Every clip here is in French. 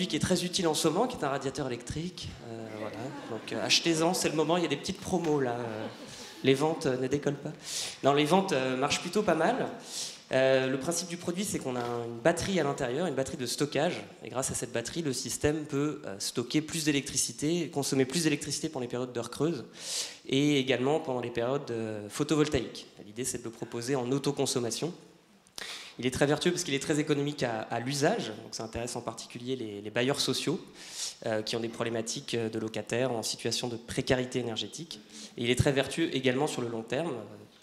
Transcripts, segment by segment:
qui est très utile en ce moment, qui est un radiateur électrique. Voilà. Donc achetez-en, c'est le moment, il y a des petites promos là. Les ventes ne décollent pas. Non, les ventes marchent plutôt pas mal. Le principe du produit, c'est qu'on a une batterie à l'intérieur, une batterie de stockage. Et grâce à cette batterie, le système peut stocker plus d'électricité, consommer plus d'électricité pendant les périodes d'heures creuses et également pendant les périodes photovoltaïques. L'idée, c'est de le proposer en autoconsommation. Il est très vertueux parce qu'il est très économique à l'usage, donc ça intéresse en particulier les bailleurs sociaux qui ont des problématiques de locataires en situation de précarité énergétique. Et il est très vertueux également sur le long terme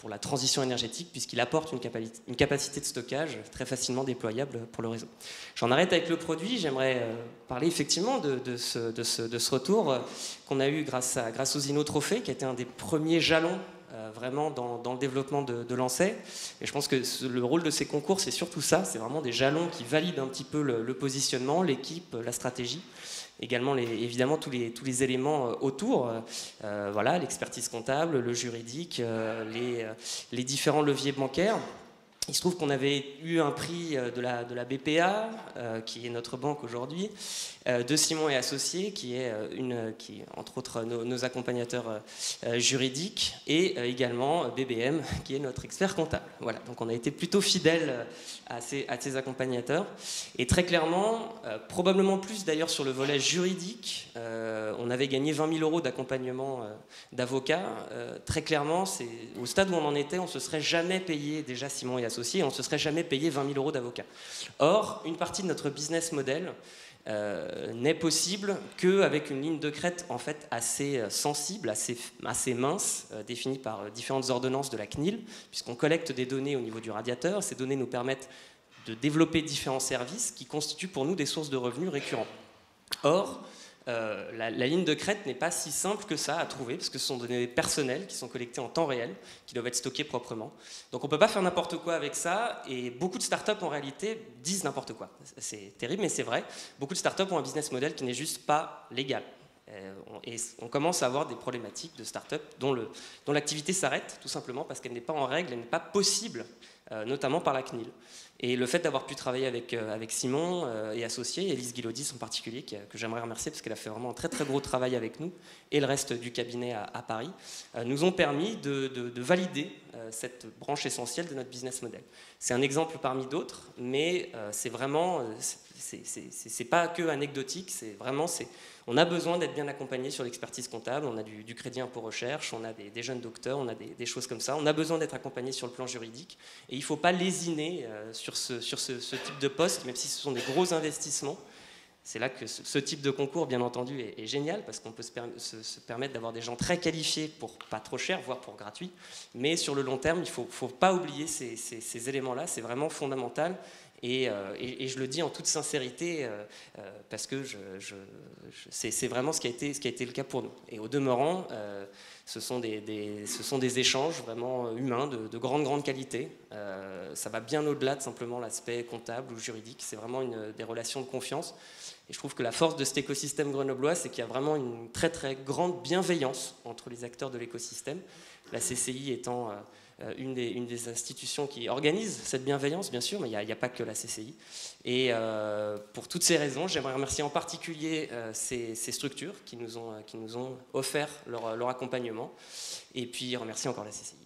pour la transition énergétique puisqu'il apporte une capacité de stockage très facilement déployable pour le réseau. J'en arrête avec le produit, j'aimerais parler effectivement de ce retour qu'on a eu grâce aux InnoTrophées, qui a été un des premiers jalons vraiment dans le développement de Lancet. Et je pense que le rôle de ces concours, c'est surtout ça, c'est vraiment des jalons qui valident un petit peu le positionnement, l'équipe, la stratégie. Également, évidemment, tous les éléments autour, voilà, l'expertise comptable, le juridique, les différents leviers bancaires. Il se trouve qu'on avait eu un prix de la BPA, qui est notre banque aujourd'hui, de Simon et Associés, qui est entre autres nos accompagnateurs juridiques, et également BBM, qui est notre expert comptable. Voilà, donc on a été plutôt fidèles à ces accompagnateurs. Et très clairement, probablement plus d'ailleurs sur le volet juridique, on avait gagné 20 000 € d'accompagnement d'avocats. Très clairement, au stade où on en était, on ne se serait jamais payé, déjà Simon et Associés, on ne se serait jamais payé 20 000 € d'avocats. Or, une partie de notre business model n'est possible qu'avec une ligne de crête en fait assez sensible, assez mince, définie par différentes ordonnances de la CNIL, puisqu'on collecte des données au niveau du radiateur. Ces données nous permettent de développer différents services qui constituent pour nous des sources de revenus récurrents. Or, la ligne de crête n'est pas si simple que ça à trouver, parce que ce sont des données personnelles qui sont collectées en temps réel, qui doivent être stockées proprement. Donc on ne peut pas faire n'importe quoi avec ça, et beaucoup de startups en réalité disent n'importe quoi. C'est terrible, mais c'est vrai. Beaucoup de startups ont un business model qui n'est juste pas légal. Et on commence à avoir des problématiques de start-up dont l'activité s'arrête, tout simplement parce qu'elle n'est pas en règle, elle n'est pas possible, notamment par la CNIL. Et le fait d'avoir pu travailler avec Simon et Associés, Élise Guilodis en particulier, que j'aimerais remercier parce qu'elle a fait vraiment un très très gros travail avec nous, et le reste du cabinet à Paris, nous ont permis de valider cette branche essentielle de notre business model. C'est un exemple parmi d'autres, mais c'est vraiment, c'est pas que anecdotique, on a besoin d'être bien accompagné sur l'expertise comptable, on a du crédit impôt recherche, on a des jeunes docteurs, on a des choses comme ça. On a besoin d'être accompagné sur le plan juridique et il ne faut pas lésiner sur ce type de poste, même si ce sont des gros investissements. C'est là que ce type de concours, bien entendu, est génial parce qu'on peut se permettre d'avoir des gens très qualifiés pour pas trop cher, voire pour gratuit. Mais sur le long terme, il ne faut pas oublier ces éléments-là, c'est vraiment fondamental. Et je le dis en toute sincérité parce que c'est vraiment ce qui a été le cas pour nous. Et au demeurant, ce sont des échanges vraiment humains de grande qualité. Ça va bien au-delà de simplement l'aspect comptable ou juridique. C'est vraiment des relations de confiance. Et je trouve que la force de cet écosystème grenoblois, c'est qu'il y a vraiment une très très grande bienveillance entre les acteurs de l'écosystème. La CCI étant une des institutions qui organise cette bienveillance, bien sûr, mais il n'y a pas que la CCI. Et pour toutes ces raisons, j'aimerais remercier en particulier ces structures qui nous ont offert leur accompagnement, et puis remercier encore la CCI.